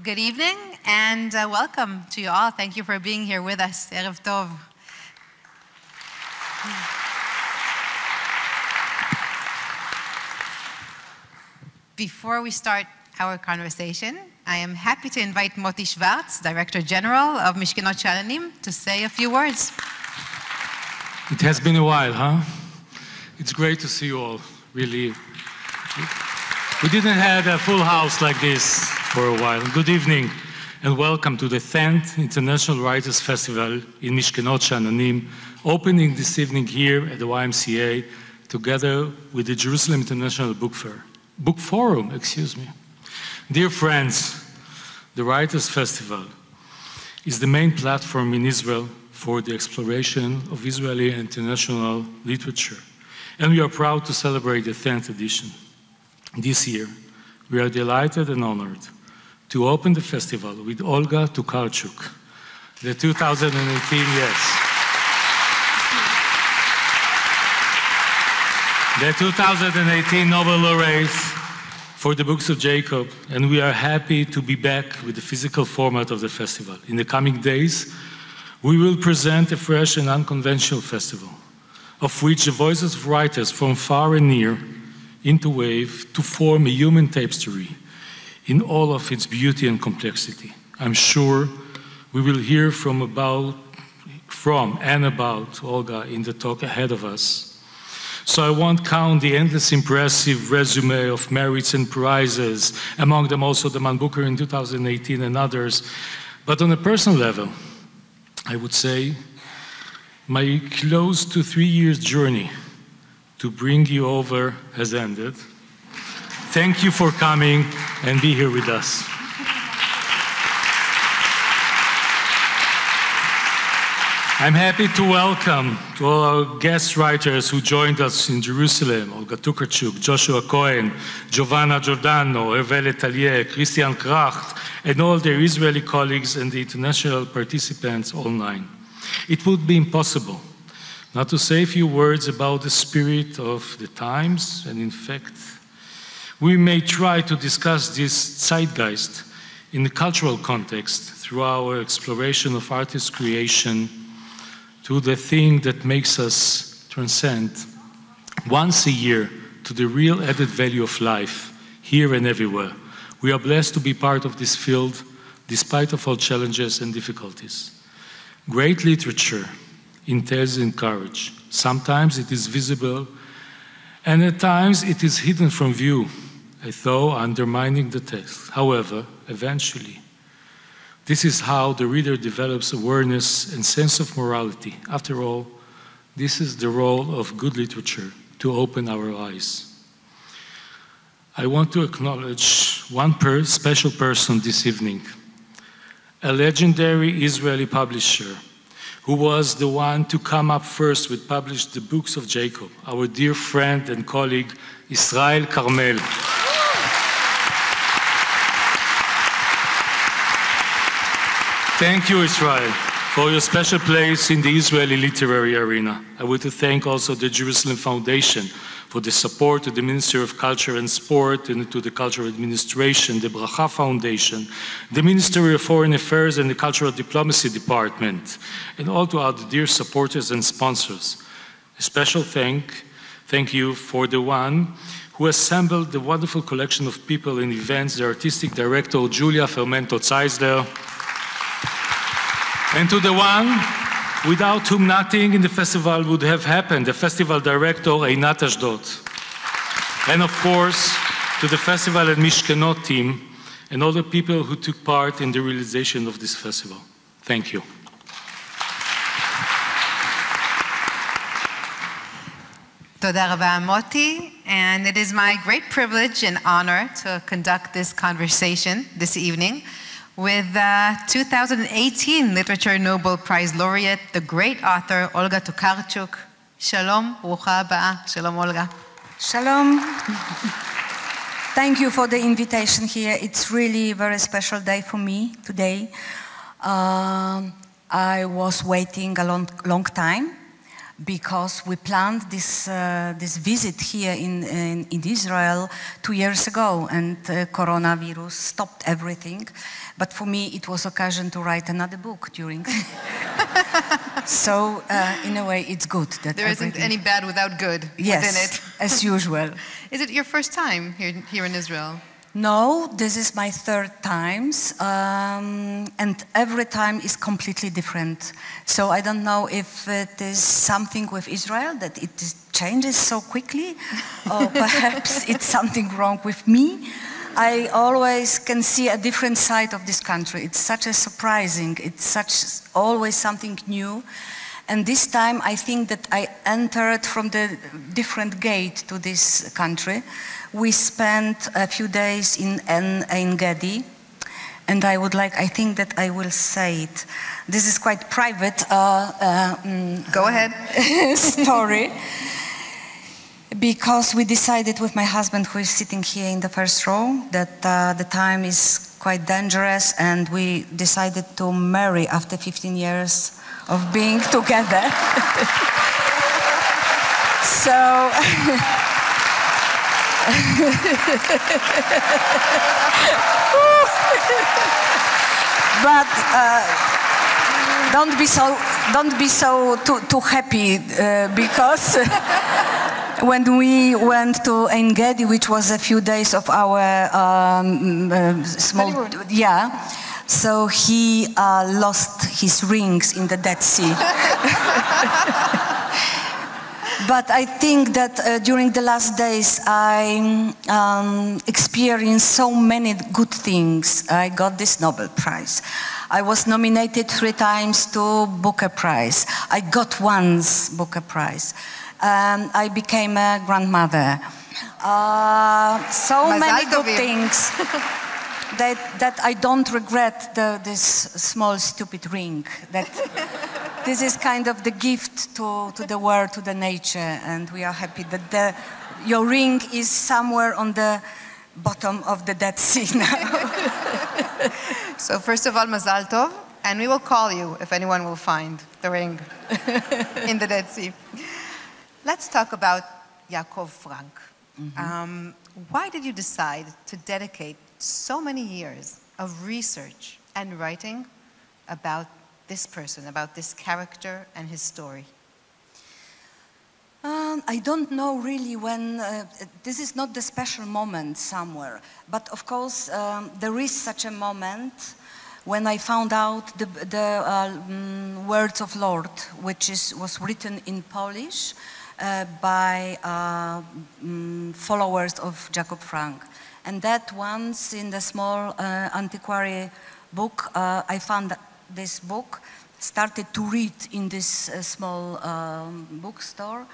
Good evening and welcome to you all. Thank you for being here with us. Erev Tov. Before we start our conversation, I am happy to invite Moti Schwartz, Director General of Mishkenot Shalanim, to say a few words. It has been a while, huh? It's great to see you all, really. We didn't have a full house like this for a while. Good evening and welcome to the 10th International Writers Festival in Mishkenot Shalanim, opening this evening here at the YMCA together with the Jerusalem International Book Forum. Dear friends, the Writers Festival is the main platform in Israel for the exploration of Israeli and international literature, and we are proud to celebrate the 10th edition. This year, we are delighted and honored to open the festival with Olga Tokarczuk, the 2018 Nobel laureate for the books of Jacob, and we are happy to be back with the physical format of the festival. In the coming days, we will present a fresh and unconventional festival, of which the voices of writers from far and near interweave to form a human tapestry in all of its beauty and complexity. I'm sure we will hear from and about Olga in the talk ahead of us. So I won't count the endless impressive resume of merits and prizes, among them also the Man Booker in 2018 and others. But on a personal level, I would say my close to 3 years journey to bring you over has ended. Thank you for coming and be here with us. I'm happy to welcome to all our guest writers who joined us in Jerusalem: Olga Tokarczuk, Joshua Cohen, Giovanna Giordano, Hervé Letelier, Christian Kracht, and all their Israeli colleagues and the international participants online. It would be impossible not to say a few words about the spirit of the times, and in fact, we may try to discuss this zeitgeist in the cultural context through our exploration of artist creation, to the thing that makes us transcend once a year to the real added value of life, here and everywhere. We are blessed to be part of this field, despite of all challenges and difficulties. Great literature entails in courage. Sometimes it is visible, and at times it is hidden from view, as though undermining the text. However, eventually, this is how the reader develops awareness and sense of morality. After all, this is the role of good literature, to open our eyes. I want to acknowledge one special person this evening, a legendary Israeli publisher who was the one to come up first with publish the books of Jacob, our dear friend and colleague, Israel Carmel. Thank you, Israel, for your special place in the Israeli literary arena. I want to thank also the Jerusalem Foundation for the support to the Ministry of Culture and Sport and to the Cultural Administration, the Bracha Foundation, the Ministry of Foreign Affairs and the Cultural Diplomacy Department, and all to our dear supporters and sponsors. A special thank you for the one who assembled the wonderful collection of people and events, the Artistic Director, Julia Fermento-Zeisler, and to the one without whom nothing in the festival would have happened, the Festival Director, Einat Ashdod. And of course, to the Festival and Mishkenot team and all the people who took part in the realization of this festival. Thank you. Toda Rabba Moti, and it is my great privilege and honor to conduct this conversation this evening with 2018 Literature Nobel Prize laureate, the great author Olga Tokarczuk. Shalom, brucha haba. Shalom, Olga. Shalom. Thank you for the invitation here. It's really a very special day for me today. I was waiting a long time because we planned this visit here in Israel 2 years ago, and coronavirus stopped everything. But for me, it was occasion to write another book during. So, in a way, it's good that there isn't any bad without good within it. As usual. Is it your first time here in Israel? No, this is my third time, and every time is completely different. So I don't know if it is something with Israel that it changes so quickly, or perhaps it's something wrong with me. I always can see a different side of this country. It's such a surprising, it's always something new. And this time I think that I entered from the different gate to this country. We spent a few days in Ein Gedi, and I think that I will say it. This is quite private. Go ahead. Story. Because we decided with my husband, who is sitting here in the first row, that the time is quite dangerous, and we decided to marry after 15 years of being together. So, but don't be so too happy because. When we went to Ein Gedi, which was a few days of our small, so he lost his rings in the Dead Sea. But I think that during the last days I experienced so many good things. I got this Nobel Prize. I was nominated 3 times to Booker Prize. I got once Booker Prize. I became a grandmother. So many good things that I don't regret this small stupid ring. That this is kind of the gift to the world, to the nature, and we are happy that your ring is somewhere on the bottom of the Dead Sea now. So first of all, Mazal Tov, and we will call you if anyone will find the ring in the Dead Sea. Let's talk about Yaakov Frank. Mm-hmm. Why did you decide to dedicate so many years of research and writing about this person, about this character and his story? I don't know really when, this is not the special moment somewhere, but of course there is such a moment when I found out the words of Lord, which was written in Polish, by followers of Jacob Frank. And that once in the small antiquary book, I found this book, started to read in this small bookstore,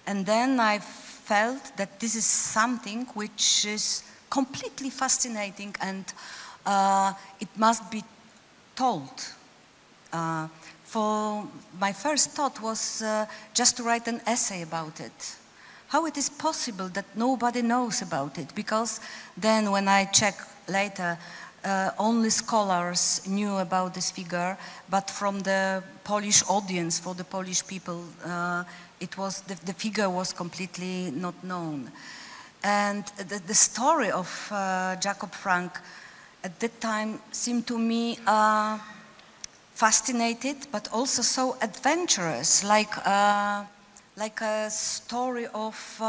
and then I felt that this is something which is completely fascinating, and it must be told. For my first thought was just to write an essay about it. How it is possible that nobody knows about it? Because then when I check later, only scholars knew about this figure, but from the Polish audience, for the Polish people, the figure was completely not known. And the story of Jacob Frank at that time seemed to me fascinated, but also so adventurous, like a story of,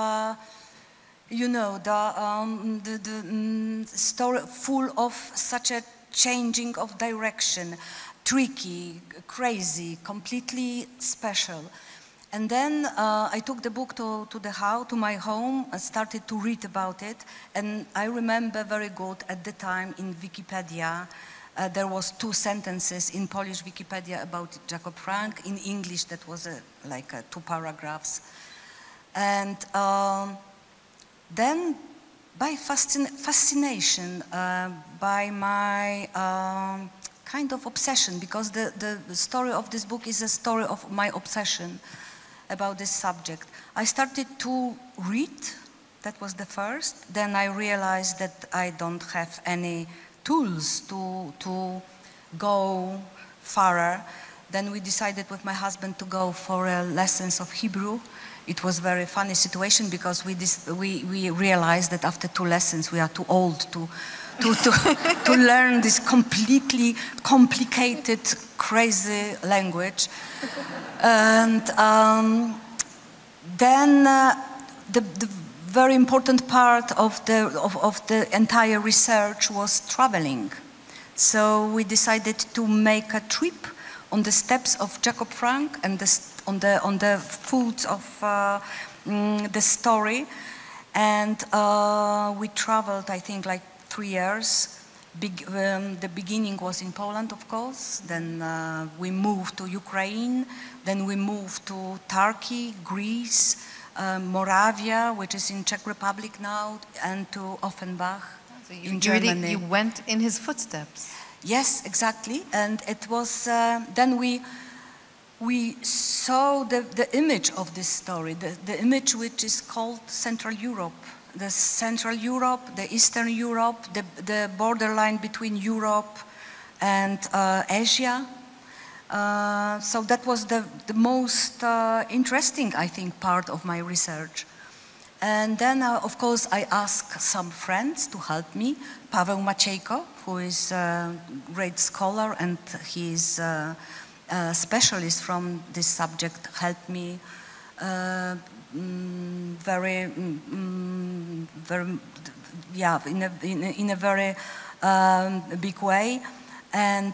you know, the story full of such a changing of direction, tricky, crazy, completely special. And then I took the book to my home and started to read about it. And I remember very good at the time in Wikipedia, there was 2 sentences in Polish Wikipedia about Jacob Frank. In English, that was like 2 paragraphs. And then by fascination, by my kind of obsession, because the story of this book is a story of my obsession about this subject. I started to read, that was the first. Then I realized that I don't have any tools to go farther. Then we decided with my husband to go for lessons of Hebrew. It was a very funny situation because we realized that after 2 lessons we are too old to learn this completely complicated, crazy language. And then the very important part of the entire research was traveling. So we decided to make a trip on the steps of Jacob Frank and on the foot of the story. And we traveled, I think, like 3 years. The beginning was in Poland, of course. Then we moved to Ukraine. Then we moved to Turkey, Greece, Moravia, which is in Czech Republic now, and to Offenbach in Germany. You went in his footsteps. Yes, exactly. And it was, then we saw the image of this story, the image which is called Central Europe. The Central Europe, the Eastern Europe, the borderline between Europe and Asia. So that was the most interesting, I think, part of my research. And then, of course, I asked some friends to help me. Paweł Maciejko, who is a great scholar and he is a specialist from this subject, helped me very, yeah, in a very big way. And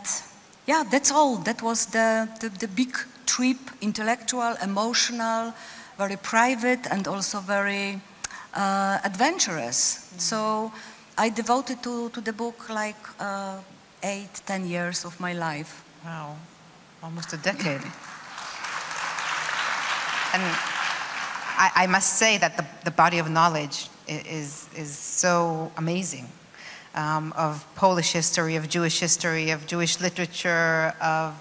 yeah, that's all. That was the big trip, intellectual, emotional, very private, and also very adventurous. So I devoted to the book like 8-10 years of my life. Wow, almost a decade. And I must say that the body of knowledge is so amazing. Of Polish history, of Jewish literature, of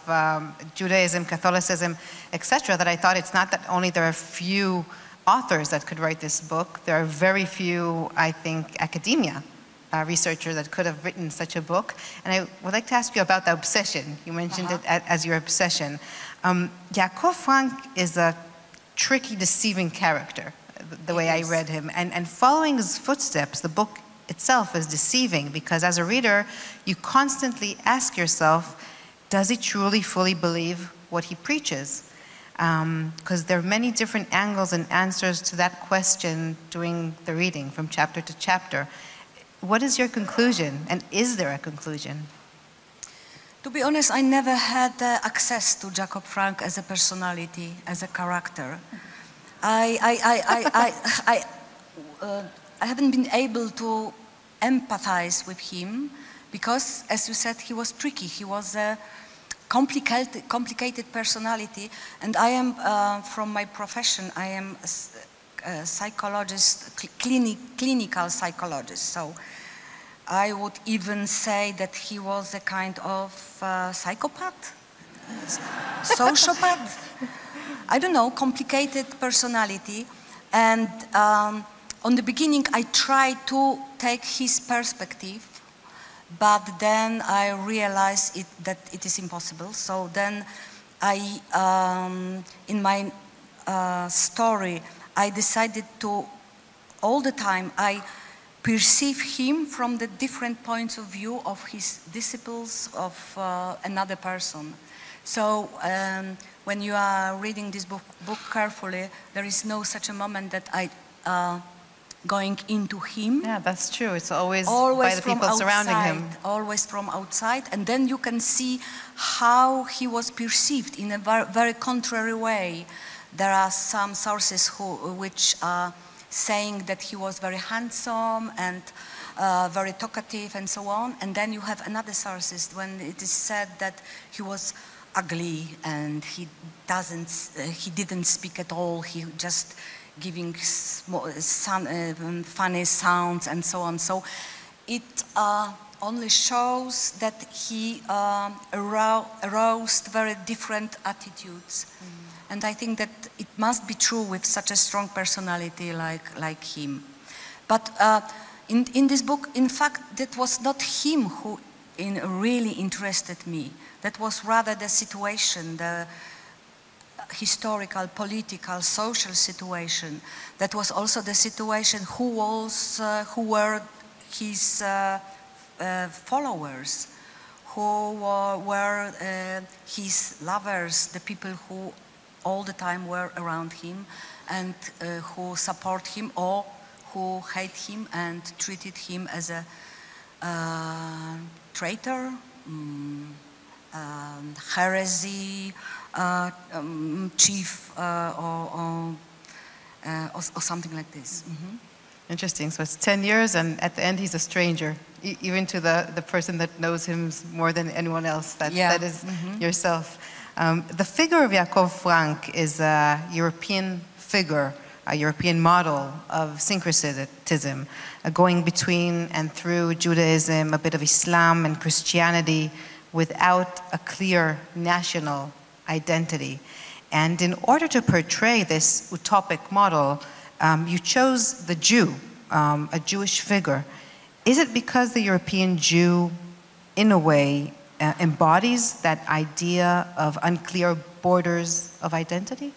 Judaism, Catholicism, etc., that I thought it's not that only there are few authors that could write this book, there are very few, I think, academia researchers that could have written such a book. And I would like to ask you about the obsession. You mentioned it as your obsession. Jacob Frank is a tricky, deceiving character, the way I read him. And following his footsteps, the book itself is deceiving because as a reader, you constantly ask yourself, does he truly fully believe what he preaches? Because there are many different angles and answers to that question during the reading from chapter to chapter. What is your conclusion, and is there a conclusion? To be honest, I never had access to Jacob Frank as a personality, as a character. I haven't been able to empathize with him because, as you said, he was tricky. He was a complicated personality, and I am, from my profession, I am a psychologist, clinical psychologist. So I would even say that he was a kind of psychopath, sociopath. I don't know, complicated personality. And on the beginning, I tried to take his perspective, but then I realized that it is impossible. So then in my story, I decided to, all the time, I perceive him from the different points of view of his disciples, of another person. So when you are reading this book carefully, there is no such a moment that I going into him. Yeah, that's true. It's always by the people surrounding him. Always from outside. And then you can see how he was perceived in a very contrary way. There are some sources which are saying that he was very handsome and very talkative and so on. And then you have another sources when it is said that he was ugly and he didn't speak at all. He just giving funny sounds and so on. So it only shows that he aroused very different attitudes. And I think that it must be true with such a strong personality like him. But in this book, in fact, that was not him who really interested me. That was rather the situation, the historical, political, social situation. That was also the situation who were his followers, who were his lovers, the people who all the time were around him and who support him or who hate him and treated him as a traitor, heresy, chief, or something like this. Mm-hmm. Interesting. So it's 10 years, and at the end, he's a stranger, even to the person that knows him more than anyone else. That is yourself. The figure of Yaakov Frank is a European figure, a European model of syncretism, going between and through Judaism, a bit of Islam and Christianity, without a clear national identity. And in order to portray this utopic model, you chose the Jew, a Jewish figure. Is it because the European Jew, in a way, embodies that idea of unclear borders of identity?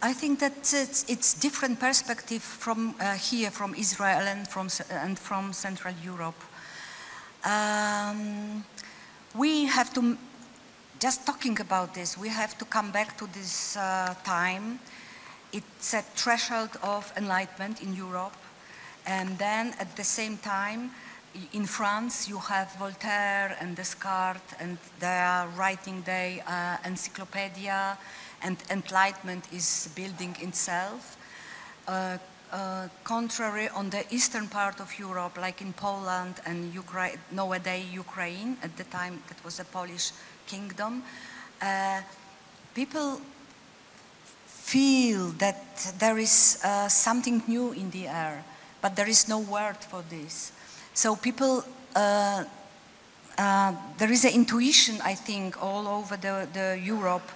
I think that it's different perspective from here, from Israel and from Central Europe. We have to, just talking about this, we have to come back to this time. It's a threshold of enlightenment in Europe. And then at the same time, in France, you have Voltaire and Descartes, and they are writing their encyclopedia, and Enlightenment is building itself. Contrary on the eastern part of Europe, like in Poland and Ukraine, nowadays Ukraine, at the time that was a Polish kingdom, people feel that there is something new in the air, but there is no word for this. So people, there is an intuition, I think, all over the Europe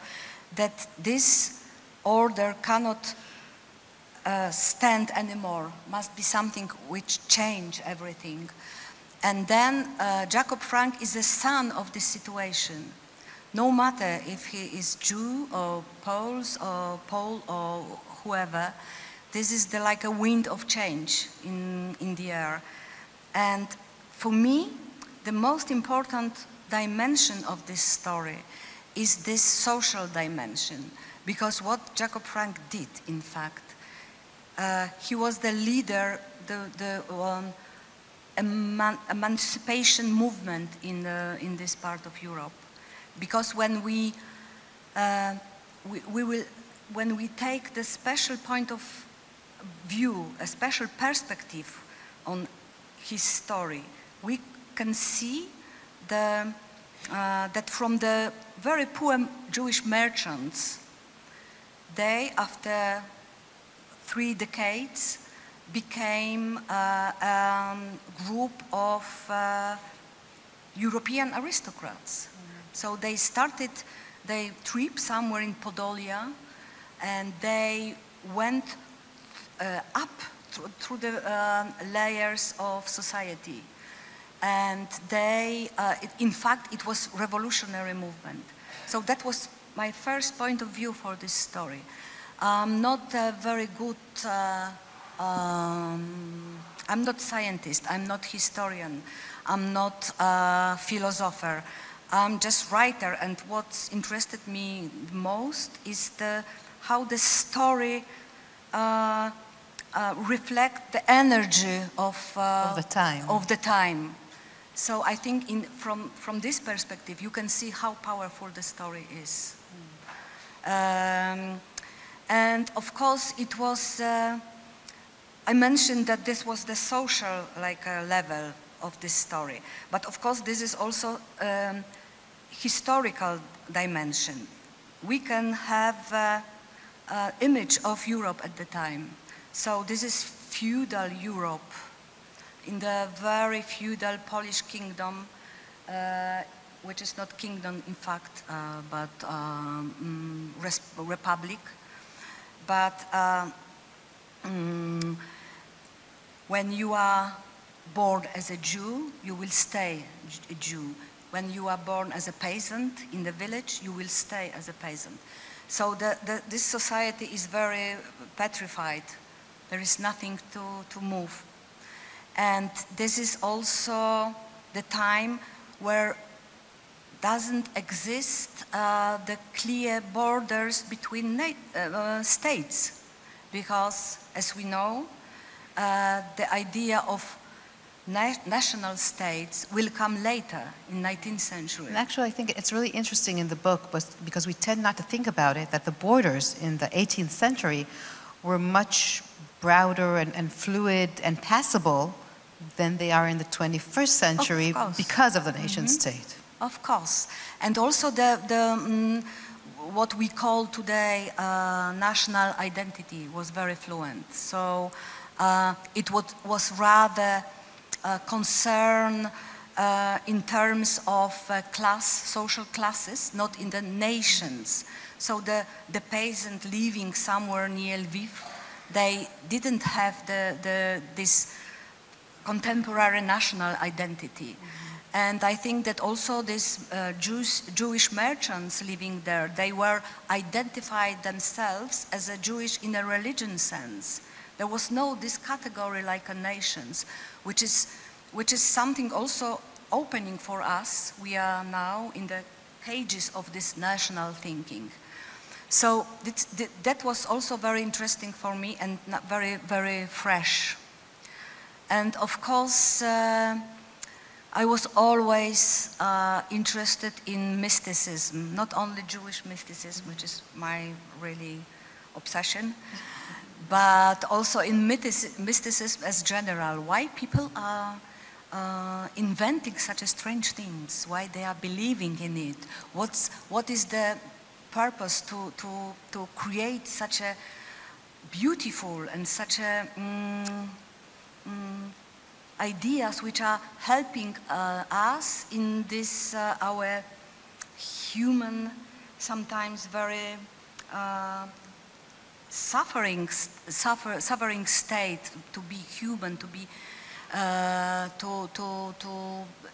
that this order cannot stand anymore, must be something which change everything. And then Jacob Frank is the son of this situation. No matter if he is Jew or Poles or Pole or whoever, this is like a wind of change in the air. And for me, the most important dimension of this story is this social dimension, because what Jacob Frank did, in fact, he was the leader, the emancipation movement in this part of Europe. Because when we take the special point of view, a special perspective on his story, we can see that from the very poor Jewish merchants, they, after 3 decades, became a group of European aristocrats. So they started their trip somewhere in Podolia, and they went up through the layers of society. And they, in fact, it was revolutionary movement. So that was my first point of view for this story. I'm not a very good, I'm not scientist, I'm not historian, I'm not a philosopher, I'm just writer, and what's interested me most is how the story reflect the energy of the time. So I think from this perspective, you can see how powerful the story is. And of course, it was, I mentioned that this was the social level of this story. But of course, this is also historical dimension. We can have an image of Europe at the time. So this is feudal Europe in the very feudal Polish kingdom, which is not kingdom in fact, but republic. But when you are born as a Jew, you will stay a Jew. When you are born as a peasant in the village, you will stay as a peasant. So this society is very petrified. There is nothing to move. And this is also the time where doesn't exist the clear borders between states. Because, as we know, the idea of national states will come later in 19th century. And actually, I think it's really interesting in the book because we tend not to think about it, that the borders in the 18th century were much broader and fluid and passable than they are in the 21st century because of the nation state. Of course. And also what we call today national identity was very fluent. So it was rather concern in terms of social classes, not in the nations. So the peasant living somewhere near Lviv, they didn't have this contemporary national identity. And I think that also these Jewish merchants living there, they were identified themselves as a Jewish in a religion sense. There was no this category like a nations, which is something also opening for us. We are now in the pages of this national thinking. So that was also very interesting for me and very, very fresh. And of course, I was always interested in mysticism, not only Jewish mysticism, which is my really obsession, but also in mysticism as general. Why people are inventing such strange things? Why they are believing in it? What is the purpose to create such a beautiful and such a ideas which are helping us in this our human, sometimes very suffering state, to be human, to be to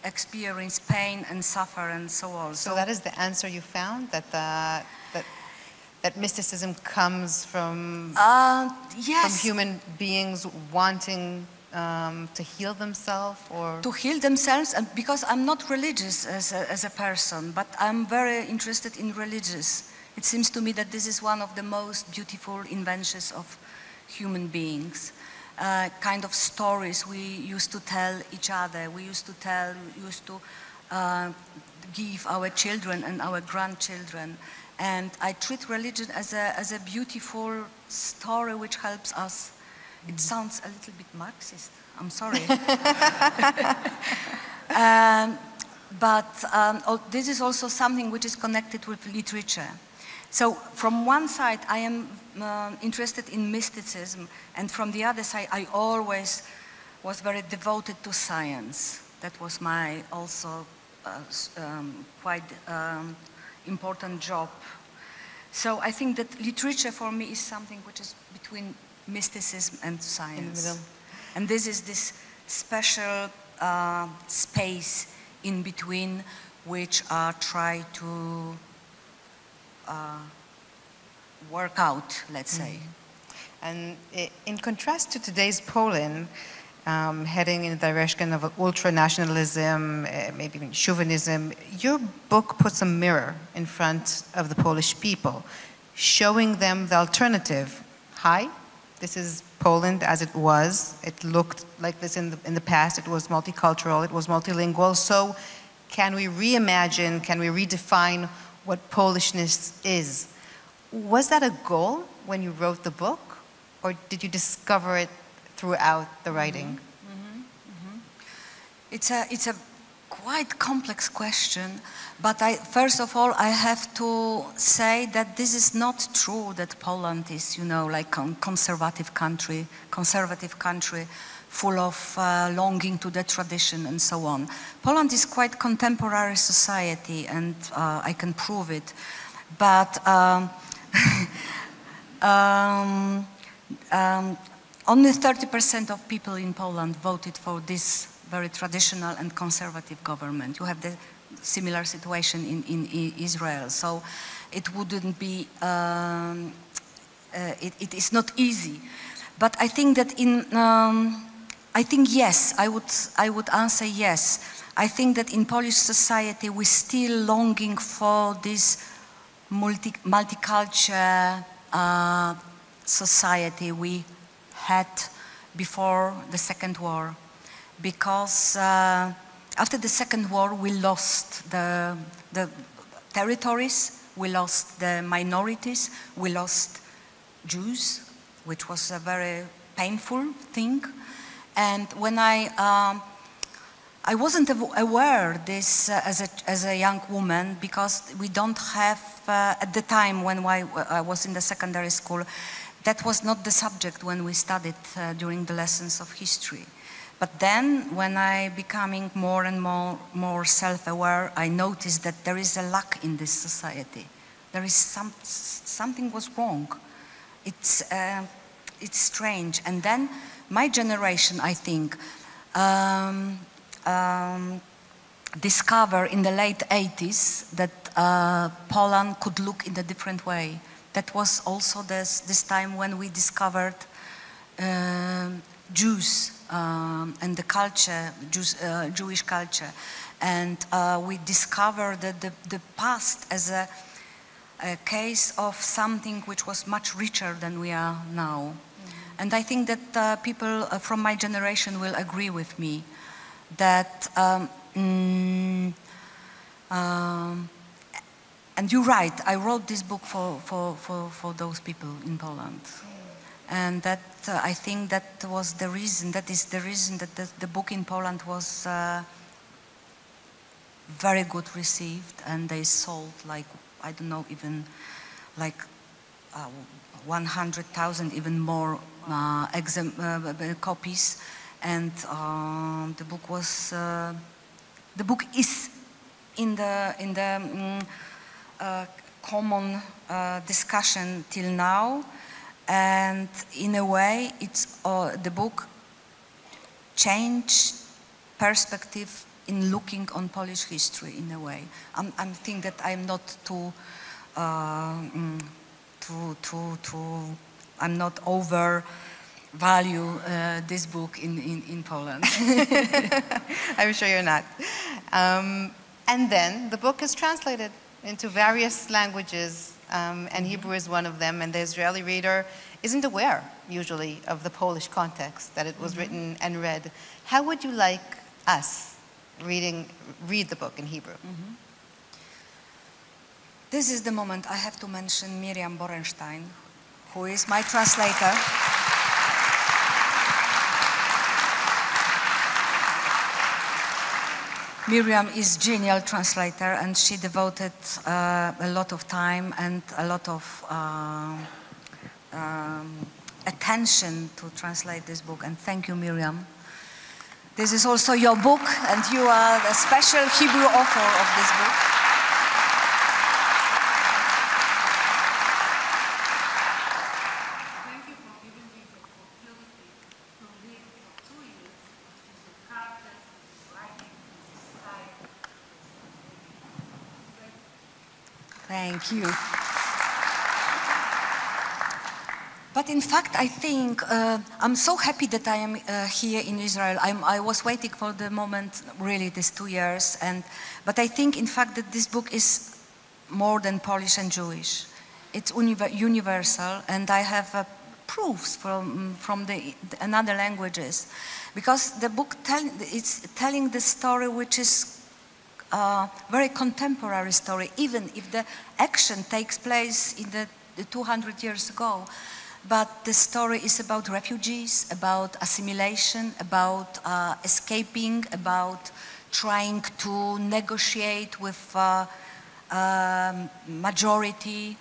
experience pain and suffer and so on. So that is the answer you found, that mysticism comes from yes, from human beings wanting to heal themselves, or to heal themselves. And because I'm not religious as a person, but I'm very interested in religious. It seems to me that this is one of the most beautiful inventions of human beings. Kind of stories we used to tell each other. We used to give our children and our grandchildren. And I treat religion as a beautiful story which helps us. It sounds a little bit Marxist, I'm sorry. But this is also something which is connected with literature. So from one side, I am interested in mysticism, and from the other side, I always was very devoted to science. That was my also quite important job. So I think that literature for me is something which is between mysticism and science. And this is this special space in between which I try to work out, let's say. And in contrast to today's Poland, heading in the direction of ultra-nationalism, maybe even chauvinism, your book puts a mirror in front of the Polish people, showing them the alternative. Hi, this is Poland as it was. It looked like this in the past. It was multicultural, it was multilingual. So can we reimagine, can we redefine what Polishness is? Was that a goal when you wrote the book, or did you discover it throughout the writing? It's a quite complex question, but first of all, I have to say that this is not true that Poland is, like a conservative country full of longing to the tradition and so on. Poland is quite contemporary society, and I can prove it. But only 30% of people in Poland voted for this very traditional and conservative government. You have the similar situation in Israel. So it wouldn't be, it is not easy. But I think that I think yes, I would answer yes. I think that in Polish society we're still longing for this multicultural society we had before the Second War, because after the Second War we lost the territories, we lost the minorities, we lost Jews, which was a very painful thing. And when I wasn't aware this as a young woman, because we don't have, at the time when I was in the secondary school, that was not the subject when we studied during the lessons of history. But then, when I becoming more and more self-aware, I noticed that there is a lack in this society. There is something was wrong. It's strange. And then my generation, I think, discovered in the late 80s that Poland could look in a different way. That was also this time when we discovered Jews and the culture, Jewish culture. And we discovered the past as a case of something which was much richer than we are now. Mm-hmm. And I think that people from my generation will agree with me that, and you're right, I wrote this book for those people in Poland. And that I think that was the reason, that is the reason that the book in Poland was very good received, and they sold like, I don't know, even like 100,000, even more copies. And the book was, the book is in the common discussion till now. And in a way, it's the book changed perspective in looking on Polish history in a way. I think that I'm not I'm not overvalue this book in Poland. I'm sure you're not. And then the book is translated into various languages. And Hebrew is one of them, and the Israeli reader isn't aware, usually, of the Polish context, that it was written and read. How would you like us read the book in Hebrew? This is the moment I have to mention Miriam Borenstein, who is my translator. Miriam is a genial translator, and she devoted a lot of time and a lot of attention to translate this book. And thank you, Miriam. This is also your book, and you are the special Hebrew author of this book. Thank you for giving me the opportunity to read for 2 years the characters writing. Thank you. But in fact, I think I'm so happy that I am here in Israel. I was waiting for the moment, really, these 2 years. But I think, in fact, that this book is more than Polish and Jewish. It's universal, and I have proofs from the another languages, because the book it's telling the story which is very contemporary story, even if the action takes place in the 200 years ago. But the story is about refugees, about assimilation, about escaping, about trying to negotiate with majority.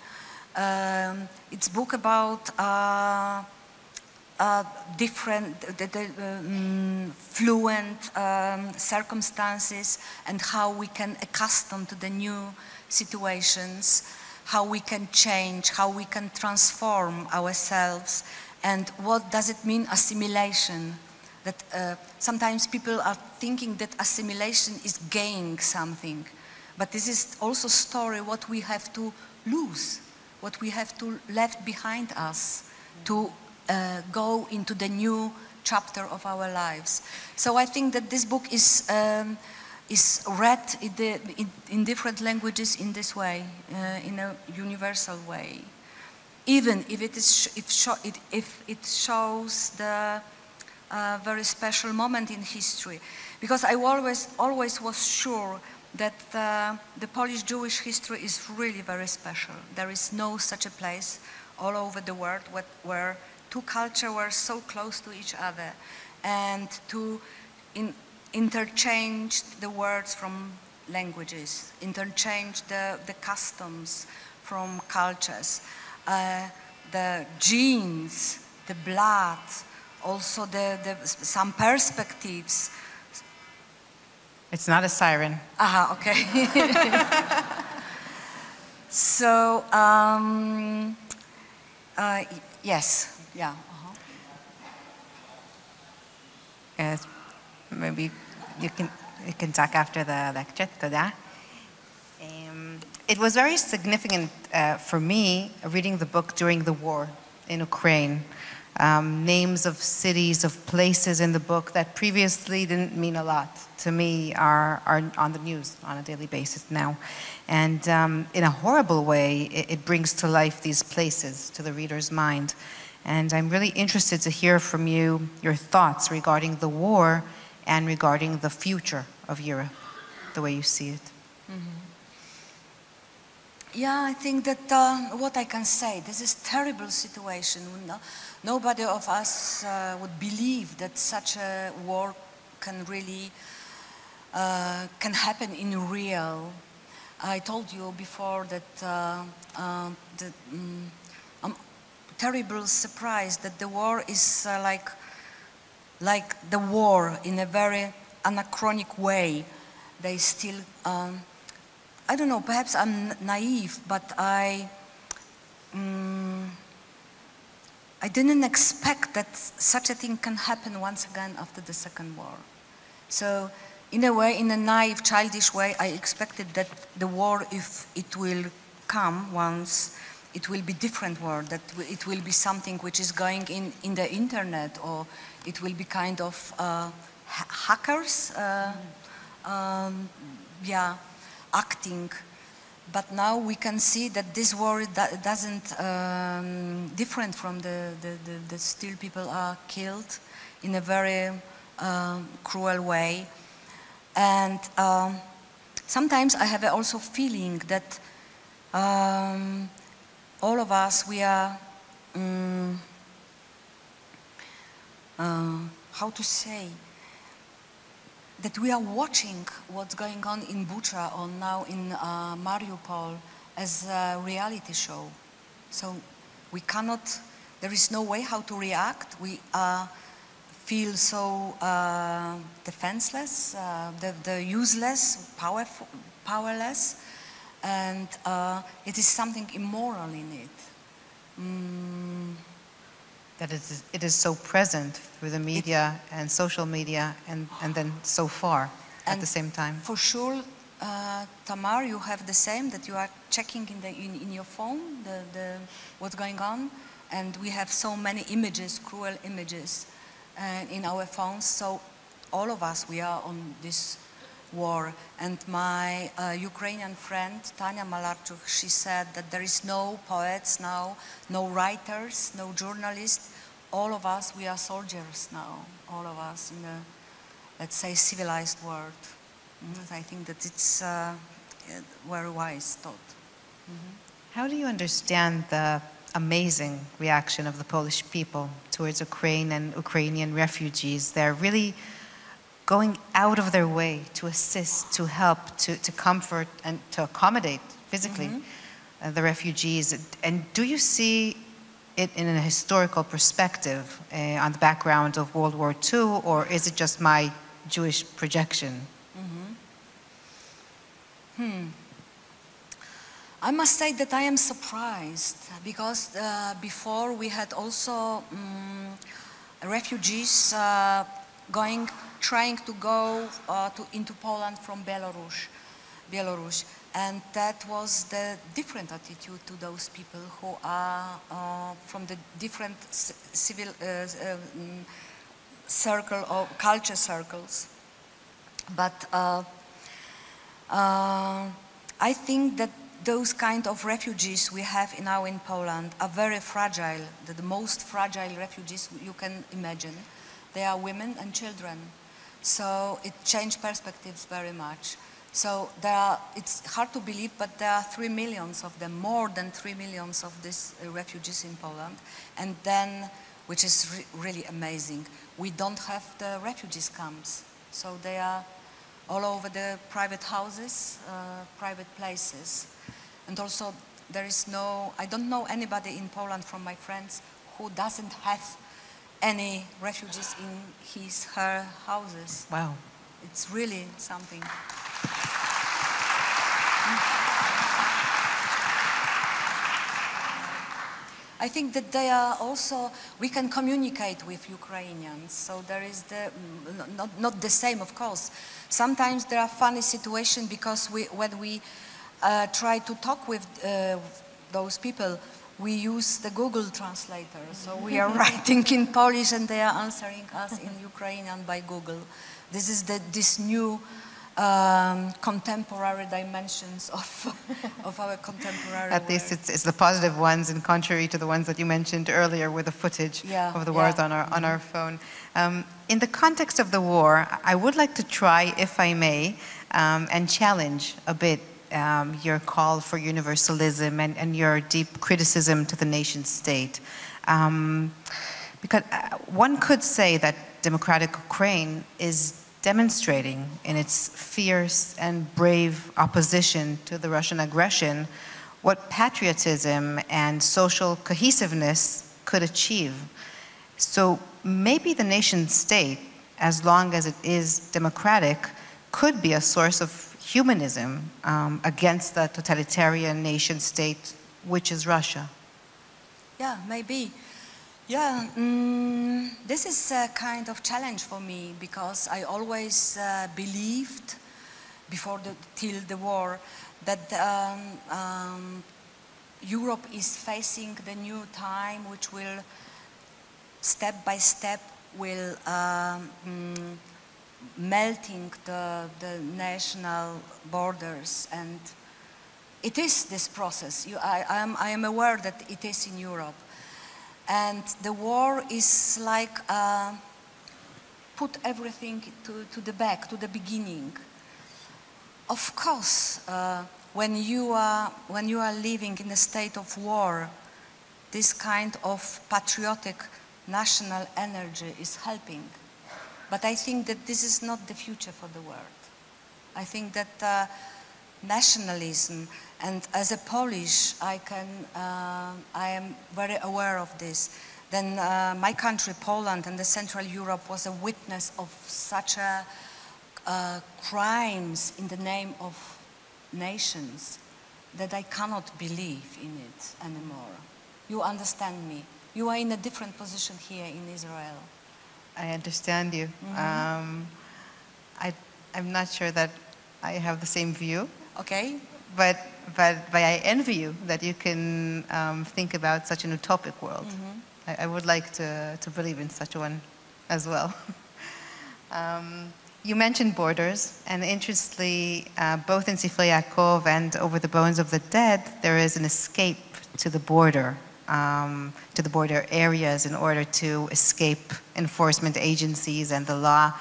It's a book about different, fluent circumstances, and how we can accustom to the new situations, how we can change, how we can transform ourselves, And what does it mean, assimilation? That sometimes people are thinking that assimilation is gaining something. But this is also a story what we have to lose, what we have to left behind us to go into the new chapter of our lives. So I think that this book is read in different languages in this way, in a universal way. Even if it shows the very special moment in history. Because I always was sure that the Polish Jewish history is really very special. There is no such a place all over the world where two cultures were so close to each other and to interchange the words from languages, interchange the customs from cultures, the genes, the blood, also some perspectives. It's not a siren. Aha, okay. So, yes, yeah. Yes, maybe you can talk after the lecture. Toda. It was very significant for me reading the book during the war in Ukraine. Names of cities, of places in the book that previously didn't mean a lot to me are on the news on a daily basis now. And in a horrible way, it brings to life these places to the reader's mind. And I'm really interested to hear from you your thoughts regarding the war and regarding the future of Europe, the way you see it. Mm-hmm. Yeah, I think that what I can say, this is a terrible situation. Nobody of us would believe that such a war can really can happen in real. I told you before that I'm terrible surprised that the war is like the war in a very anachronic way. They still, I don't know, perhaps I'm naive, but I didn't expect that such a thing can happen once again after the Second War. So, in a way, in a naive, childish way, I expected that the war, if it will come once, it will be different war, that it will be something which is going in the internet, or it will be kind of hackers, yeah, acting. But now we can see that this war doesn't different from the still people are killed in a very cruel way. And sometimes I have also feeling that all of us, we are, how to say, that we are watching what's going on in Bucha or now in Mariupol as a reality show. So we cannot, there is no way how to react. We feel so defenseless, the useless, powerless, and it is something immoral in it. That it is so present through the media and social media and then so far at the same time. For sure, Tamar, you have the same, that you are checking in your phone what's going on, and we have so many images, cruel images in our phones, so all of us, we are on this war. And my Ukrainian friend, Tanya Malarchuk, she said that there is no poets now, no writers, no journalists. All of us, we are soldiers now, all of us in the, let's say, civilized world. I think that it's a very wise thought. How do you understand the amazing reaction of the Polish people towards Ukraine and Ukrainian refugees? They're really going out of their way to assist, to help, to comfort, and to accommodate physically the refugees. And do you see it in a historical perspective on the background of World War II, or is it just my Jewish projection? I must say that I am surprised because before we had also refugees trying to go into Poland from Belarus, and that was the different attitude to those people who are from the different civil circle or culture circles. But I think that those kind of refugees we have now in Poland are very fragile, the most fragile refugees you can imagine. They are women and children. So it changed perspectives very much. So it's hard to believe, but there are 3 million of them, more than 3 million of these refugees in Poland. And then, which is really amazing, we don't have the refugees camps. So they are all over the private houses, private places. And also there is I don't know anybody in Poland from my friends who doesn't have any refugees in her houses. Wow. It's really something. I think that they are also, we can communicate with Ukrainians, so there is not the same, of course. Sometimes there are funny situations because when we try to talk with those people, we use the Google translator. So we are writing in Polish and they are answering us in Ukrainian by Google. This is this new contemporary dimensions of our contemporary At least it's the positive ones, and contrary to the ones that you mentioned earlier with the footage of the wars on our phone. In the context of the war, I would like to try, if I may, and challenge a bit your call for universalism and your deep criticism to the nation state. Because one could say that democratic Ukraine is demonstrating in its fierce and brave opposition to the Russian aggression what patriotism and social cohesiveness could achieve. So maybe the nation state, as long as it is democratic, could be a source of humanism against the totalitarian nation state, which is Russia. Yeah, maybe. Yeah, this is a kind of challenge for me because I always believed till the war that Europe is facing the new time, which will step by step melting the national borders, and it is this process. I am aware that it is in Europe. And the war is like put everything to the back, to the beginning. Of course, when you are living in a state of war, this kind of patriotic national energy is helping. But I think that this is not the future for the world. I think that nationalism, and as a Polish, I am very aware of this. Then my country, Poland, and the Central Europe was a witness of such crimes in the name of nations that I cannot believe in it anymore. You understand me. You are in a different position here in Israel. I understand you. I'm not sure that I have the same view. Okay. But I envy you that you can think about such an utopic world. I would like to believe in such one as well. You mentioned borders, and interestingly, both in Sifrei Yaakov and Over the Bones of the Dead, there is an escape to the border areas in order to escape enforcement agencies and the law.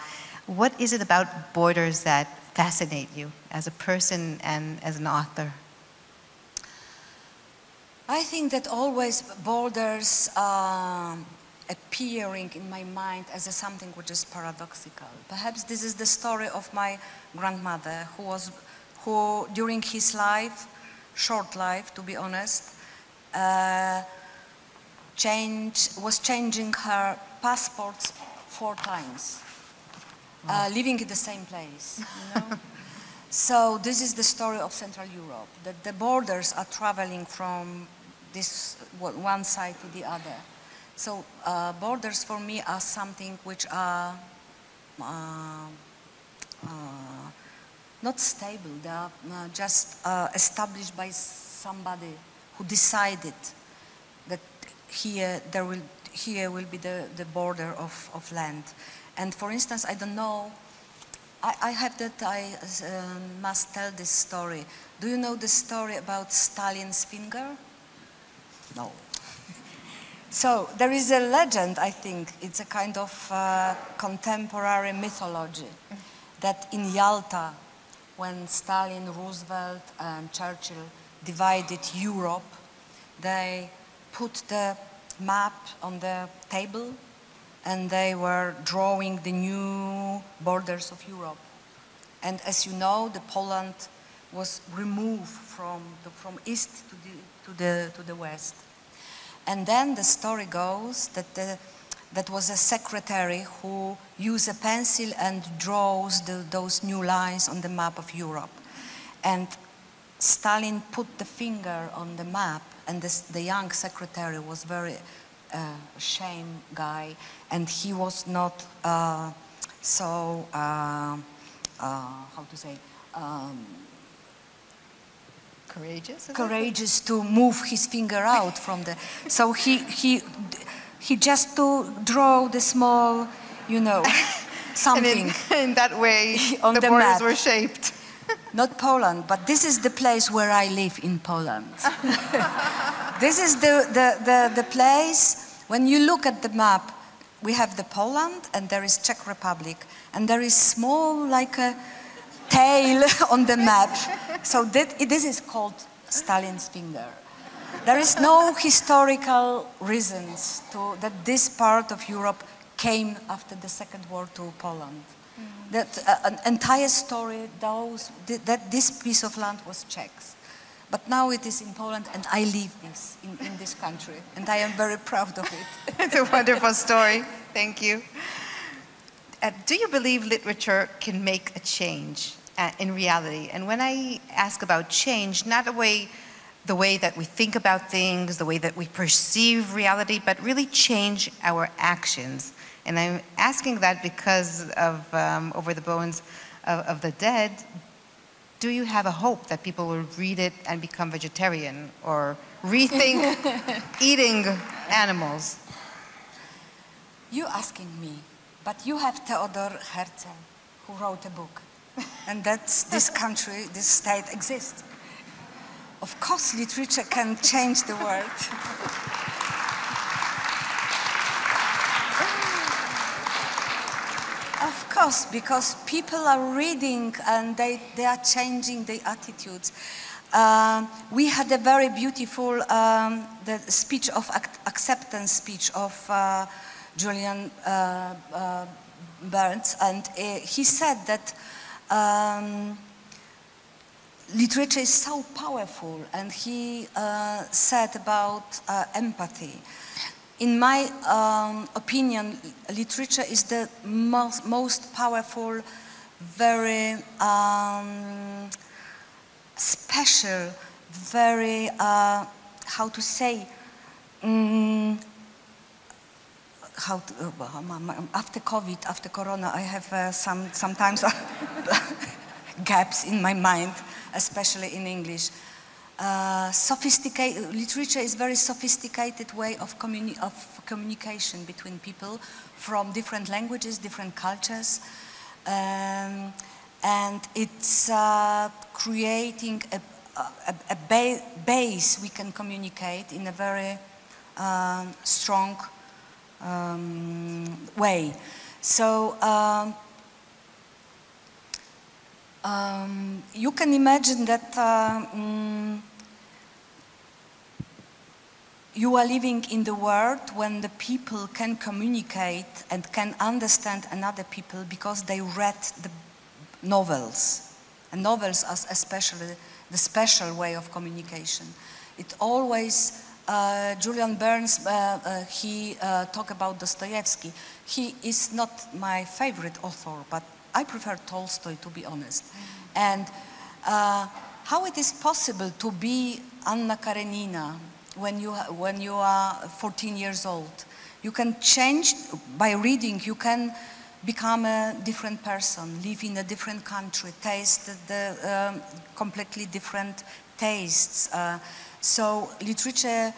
What is it about borders that fascinate you as a person and as an author? I think that always borders are appearing in my mind as something which is paradoxical. Perhaps this is the story of my grandmother, who during his life, short life to be honest, was changing her passports 4 times, living in the same place, you know? So this is the story of Central Europe, that the borders are traveling from this one side to the other. So borders for me are something which are not stable. They are just established by somebody who decided that here will be the border of land. And for instance, I don't know, I have that I must tell this story. Do you know the story about Stalin's finger? No. So there is a legend, I think, it's a kind of contemporary mythology, that in Yalta, when Stalin, Roosevelt, and Churchill divided Europe, they put the map on the table and they were drawing the new borders of Europe. And as you know, the Poland was removed from east to the west. And then the story goes that that was a secretary who used a pencil and draws those new lines on the map of Europe. And Stalin put the finger on the map, and the young secretary was very shame guy, and he was not so, how to say, courageous to move his finger out from the, so he just to draw the small, you know, something. And in that way, on the the borders map. were shaped. Not Poland, but this is the place where I live in Poland. This is the place, when you look at the map, we have the Poland and there is Czech Republic, and there is small, like a tail on the map. So this is called Stalin's finger. There is no historical reasons that this part of Europe came after the Second War to Poland. That an entire story, that this piece of land was Czechs. But now it is in Poland, and I live in this country, and I am very proud of it. It's a wonderful story. Thank you. Do you believe literature can make a change in reality? And when I ask about change, not the way that we think about things, the way that we perceive reality, but really change our actions. And I'm asking that because of Over the Bones of the Dead. Do you have a hope that people will read it and become vegetarian or rethink eating animals? You're asking me, but you have Theodor Herzl, who wrote a book. And that's this country, this state exists. Of course, literature can change the world. Of course, because people are reading and they are changing their attitudes. We had a very beautiful the speech of acceptance speech of Julian Burns, and he said that literature is so powerful, and he said about empathy. In my opinion, literature is the most powerful, very special, very, how to say, after COVID, after Corona, I have sometimes gaps in my mind, especially in English. Literature is very sophisticated way of communication between people from different languages, different cultures, and it's creating a base we can communicate in a very strong way. So you can imagine that you are living in the world when the people can communicate and can understand another people because they read the novels. And novels are especially the special way of communication. It always, Julian Burns, he talked about Dostoevsky. He is not my favorite author, but I prefer Tolstoy, to be honest. And how it is possible to be Anna Karenina when you are 14 years old? You can change by reading. You can become a different person, live in a different country, taste the completely different tastes. So literature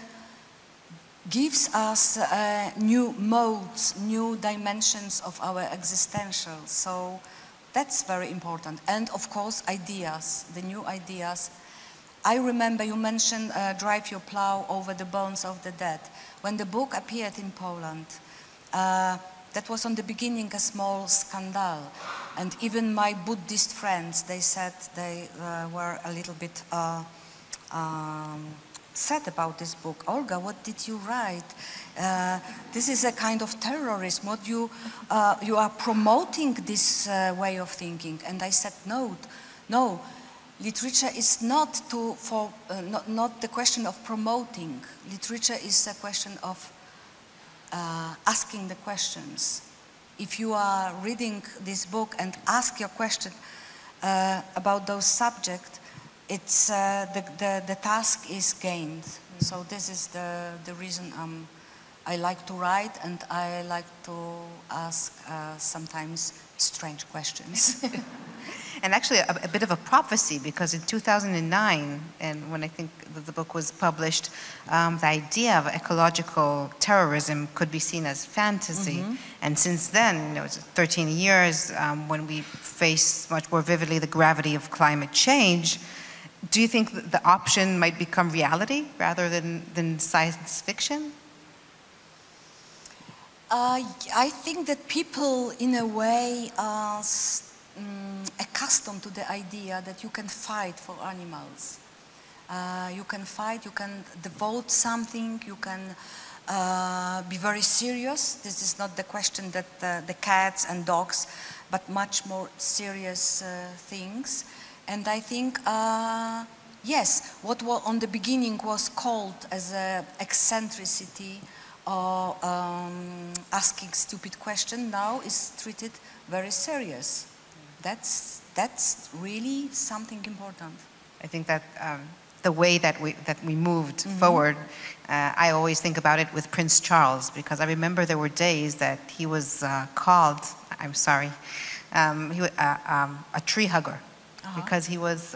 gives us new modes, new dimensions of our existential. So that's very important. And of course, ideas, the new ideas. I remember you mentioned Drive Your Plow Over the Bones of the Dead. When the book appeared in Poland, that was on the beginning a small scandal. And even my Buddhist friends, they said they were a little bit sad about this book. Olga, what did you write? This is a kind of terrorism. What you are promoting this way of thinking. And I said, no. Literature is not the question of promoting. Literature is a question of asking the questions. If you are reading this book and ask your question about those subjects, it's the task is gained. So this is the reason I like to write, and I like to ask sometimes strange questions. And actually a bit of a prophecy, because in 2009, and when I think the book was published, the idea of ecological terrorism could be seen as fantasy. Mm-hmm. And since then, it's 13 years, when we face much more vividly the gravity of climate change, do you think that the option might become reality rather than science fiction? I think that people, in a way, are accustomed to the idea that you can fight for animals. You can fight, you can devote something, you can be very serious. This is not the question that the cats and dogs, but much more serious things. And I think, yes, what on the beginning was called as eccentricity or asking stupid question now is treated very serious. That's really something important. I think that the way that we moved mm-hmm. forward, I always think about it with Prince Charles, because I remember there were days that he was called, I'm sorry, a tree hugger, uh-huh. because he was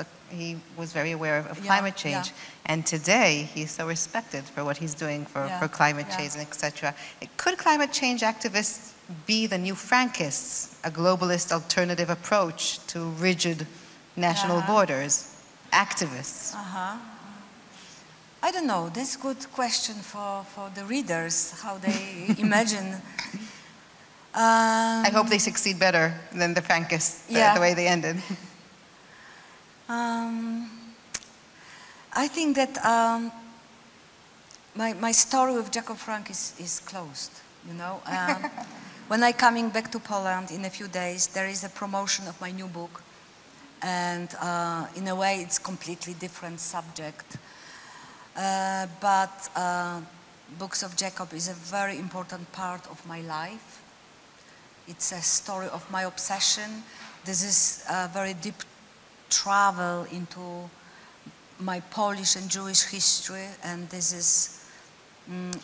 very aware of climate change. Yeah. And today he's so respected for what he's doing for climate change, and etc. Could climate change activists be the new Frankists, a globalist alternative approach to rigid national borders? Activists. I don't know. That's a good question for the readers, how they imagine. I hope they succeed better than the Frankists, the way they ended. I think that my story with Jacob Frank is closed, you know. When I'm coming back to Poland in a few days, there is a promotion of my new book. And in a way, it's a completely different subject. But Books of Jacob is a very important part of my life. It's a story of my obsession. This is a very deep travel into my Polish and Jewish history, and this is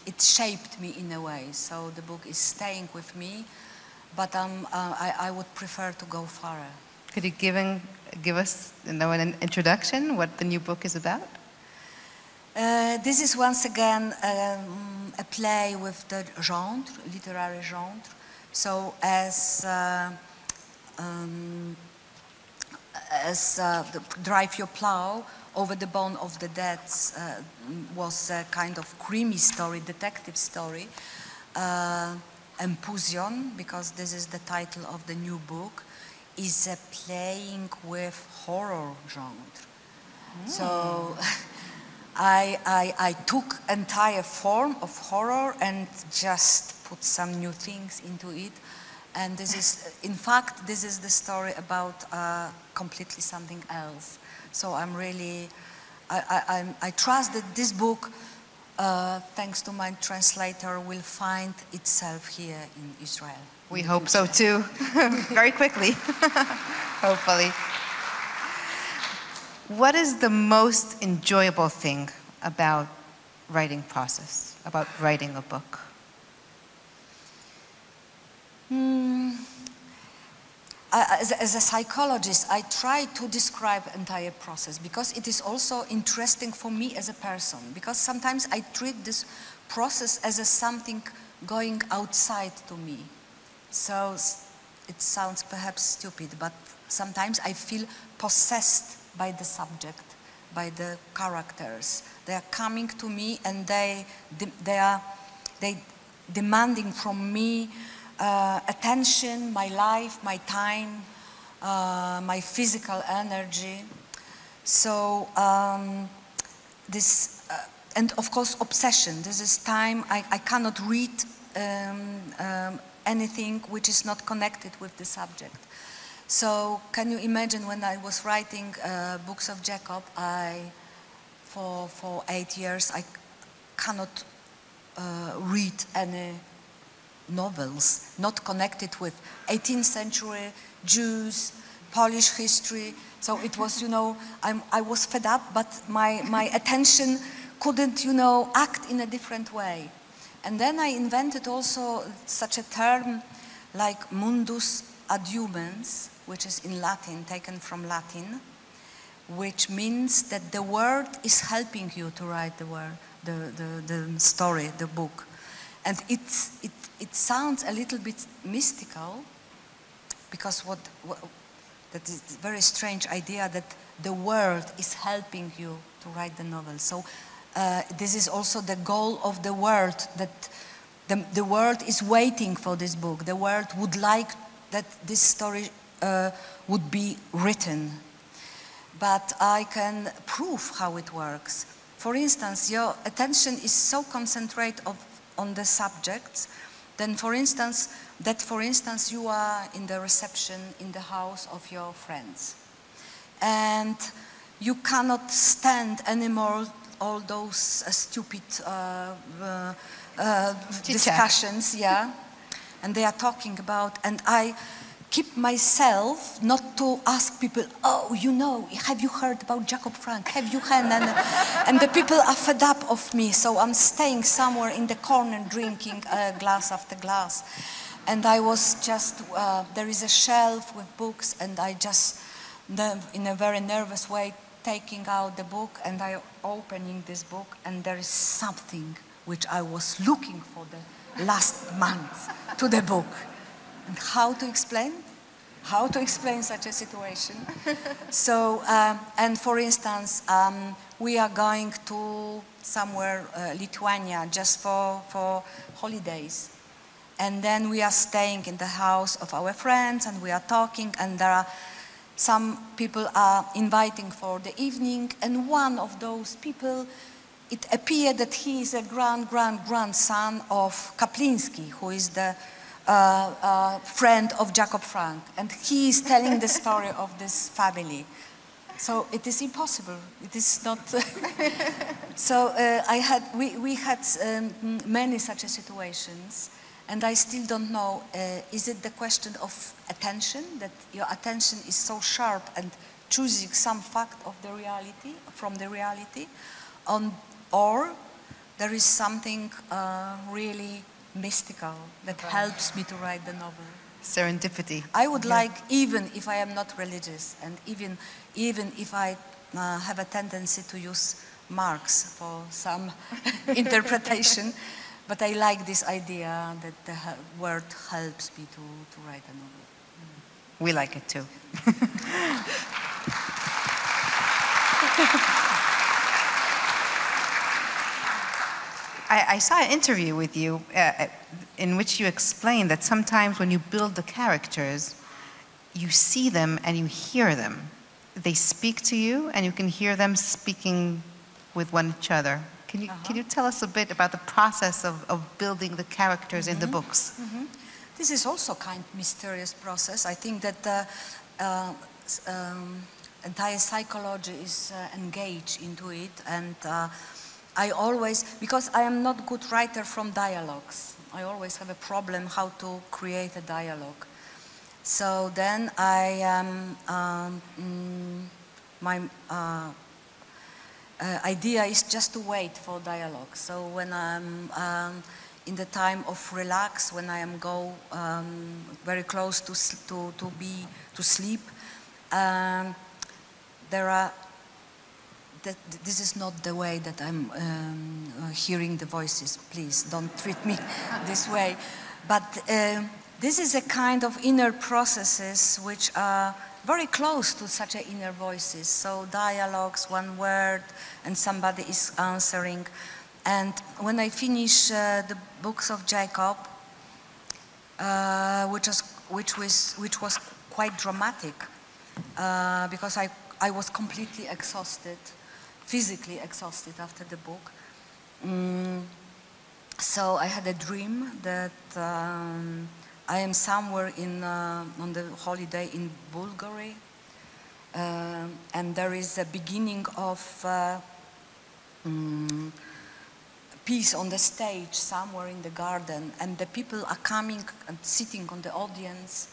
it shaped me in a way. So the book is staying with me, but I would prefer to go farther. Could you give us an introduction, what the new book is about? This is once again a play with the genre, literary genre. So as the Drive Your Plow Over the Bone of the Dead was a kind of creamy story, detective story. Empusion, because this is the title of the new book, is playing with horror genre. So I took entire form of horror and just put some new things into it. And this is, in fact, this is the story about completely something else. So I'm really, I trust that this book, thanks to my translator, will find itself here in Israel. We hope so too, very quickly, hopefully. What is the most enjoyable thing about writing process, about writing a book? As a psychologist, I try to describe entire process because it is also interesting for me as a person, because sometimes I treat this process as a something going outside to me. So it sounds perhaps stupid, but sometimes I feel possessed by the subject, by the characters. They are coming to me and they are demanding from me attention, my life, my time, my physical energy. So this, and of course obsession. This is time I cannot read anything which is not connected with the subject. So can you imagine when I was writing books of Jacob, for 8 years I cannot read any novels not connected with 18th century Jews, Polish history. So it was, you know, I was fed up, but my attention couldn't, you know, act in a different way. And then I invented also such a term like mundus adjuvans, which is in Latin, taken from Latin, which means that the world is helping you to write the story, the book. And it sounds a little bit mystical, because that is a very strange idea that the world is helping you to write the novel. So this is also the goal of the world, that the world is waiting for this book. The world would like that this story would be written. But I can prove how it works. For instance, your attention is so concentrated on the subjects, then for instance, you are in the reception in the house of your friends. And you cannot stand anymore all those stupid discussions, yeah. And they are talking about, and I keep myself not to ask people, oh, you know, have you heard about Jacob Frank? Have you heard? And the people are fed up of me, so I'm staying somewhere in the corner drinking glass after glass. And I was just, there is a shelf with books, and I just, in a very nervous way, taking out the book, and I opening this book, and there is something which I was looking for the last month to the book. And how to explain? How to explain such a situation? So, and for instance, we are going to somewhere, Lithuania, just for holidays. And then we are staying in the house of our friends, and we are talking, and there are some people are inviting for the evening, and one of those people, it appeared that he is a grandson of Kaplinsky, who is the friend of Jacob Frank, and he is telling the story of this family. So it is impossible. It is not. So we had many such situations, and I still don't know. Is it the question of attention, that your attention is so sharp and choosing some fact of the reality from the reality, or there is something really mystical that helps me to write the novel. Serendipity. I would like, even if I am not religious, and even if I have a tendency to use Marx for some interpretation, but I like this idea that the word helps me to write a novel. We like it too. I saw an interview with you in which you explained that sometimes when you build the characters, you see them and you hear them. They speak to you and you can hear them speaking with each other. Can you tell us a bit about the process of building the characters in the books? This is also a kind of mysterious process. I think that the entire psychology is engaged into it, and I always, because I am not a good writer from dialogues, I always have a problem how to create a dialogue. So then I am my idea is just to wait for dialogue. So when I'm in the time of relax, when I am very close to sleep, this is not the way that I'm hearing the voices. Please don't treat me this way. But this is a kind of inner processes which are very close to such a inner voices. So dialogues, one word, and somebody is answering. And when I finish the books of Jacob, which was quite dramatic, because I was completely exhausted, physically exhausted after the book. So I had a dream that I am somewhere on the holiday in Bulgaria, and there is a beginning of piece on the stage somewhere in the garden, and the people are coming and sitting on the audience,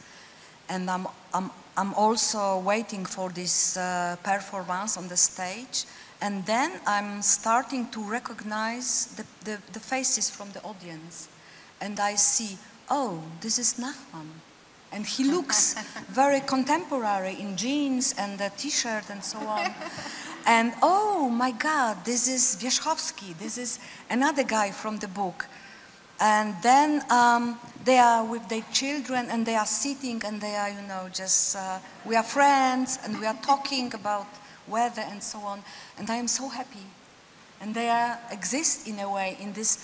and I'm also waiting for this performance on the stage, and then I'm starting to recognize the faces from the audience, and I see, oh, this is Nachman, and he looks very contemporary in jeans and a t-shirt and so on. And oh my God, this is Wierzchowski, this is another guy from the book. And then they are with their children and they are sitting and they are, just, we are friends and we are talking about weather and so on. And I am so happy. And they exist in a way in this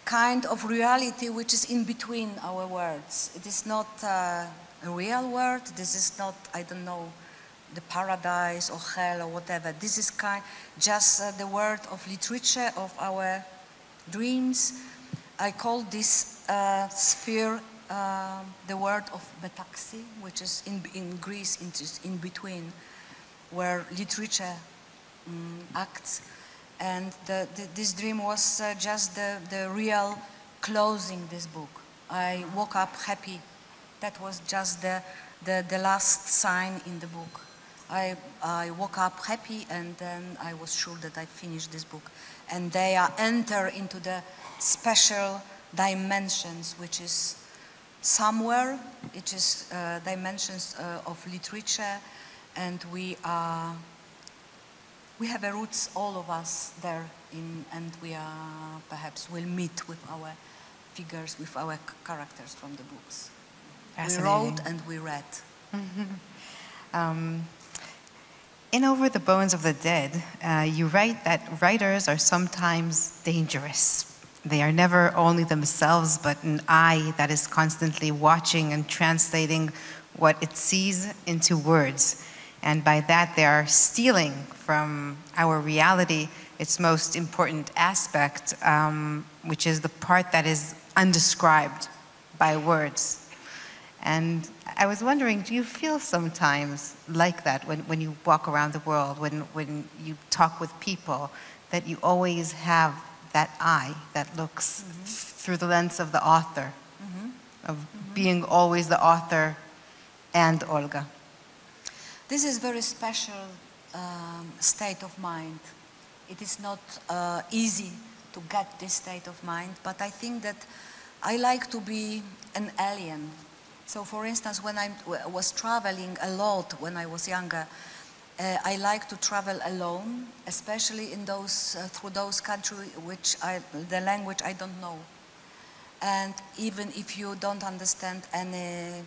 kind of reality which is in between our words. It is not a real word, this is not, I don't know, the paradise or hell or whatever. This is just the word of literature, of our dreams. I call this sphere the word of metaxi, which is in Greece, in between, where literature acts. And this dream was just the real closing this book. I woke up happy. That was just the last sign in the book. I woke up happy, and then I was sure that I finished this book. And they enter into the special dimensions, which is somewhere, it is dimensions of literature, and we have a roots, all of us there, and we perhaps will meet with our figures, with our characters from the books. We wrote and we read. In Over the Bones of the Dead, you write that writers are sometimes dangerous. They are never only themselves, but an eye that is constantly watching and translating what it sees into words. And by that, they are stealing from our reality its most important aspect, which is the part that is undescribed by words. And I was wondering, do you feel sometimes like that when you walk around the world, when you talk with people, that you always have that eye that looks through the lens of the author, of being always the author and Olga? This is a very special state of mind. It is not easy to get this state of mind, but I think that I like to be an alien. So for instance, when I was traveling a lot when I was younger, I like to travel alone, especially in through those countries the language I don't know. And even if you don't understand any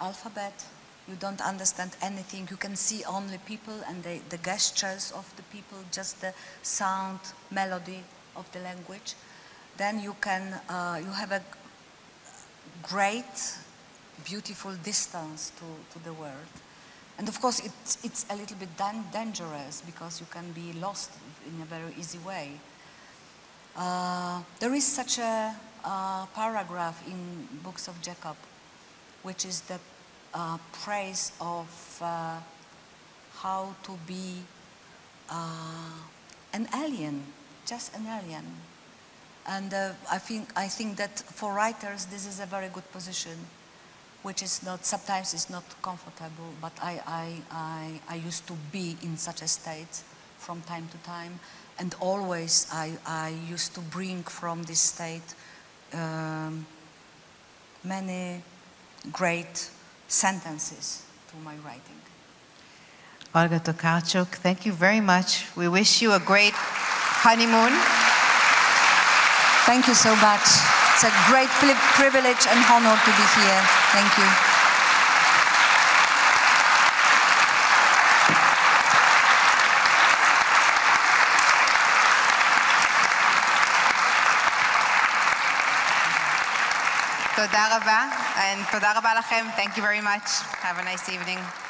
alphabet, you don't understand anything, you can see only people and the gestures of the people, just the sound, melody of the language, then you have a great, beautiful distance to the world. And of course, it's a little bit dangerous because you can be lost in a very easy way. There is such a paragraph in books of Jacob, which is the praise of how to be an alien, just an alien. And I think that for writers, this is a very good position, which is not, sometimes is not comfortable, but I used to be in such a state from time to time, and always I used to bring from this state many great sentences to my writing. Olga Tokarczuk, thank you very much. We wish you a great honeymoon. Thank you so much. It's a great privilege and honor to be here. Thank you. תודה רבה, and תודה רבה לכם. Thank you very much. Have a nice evening.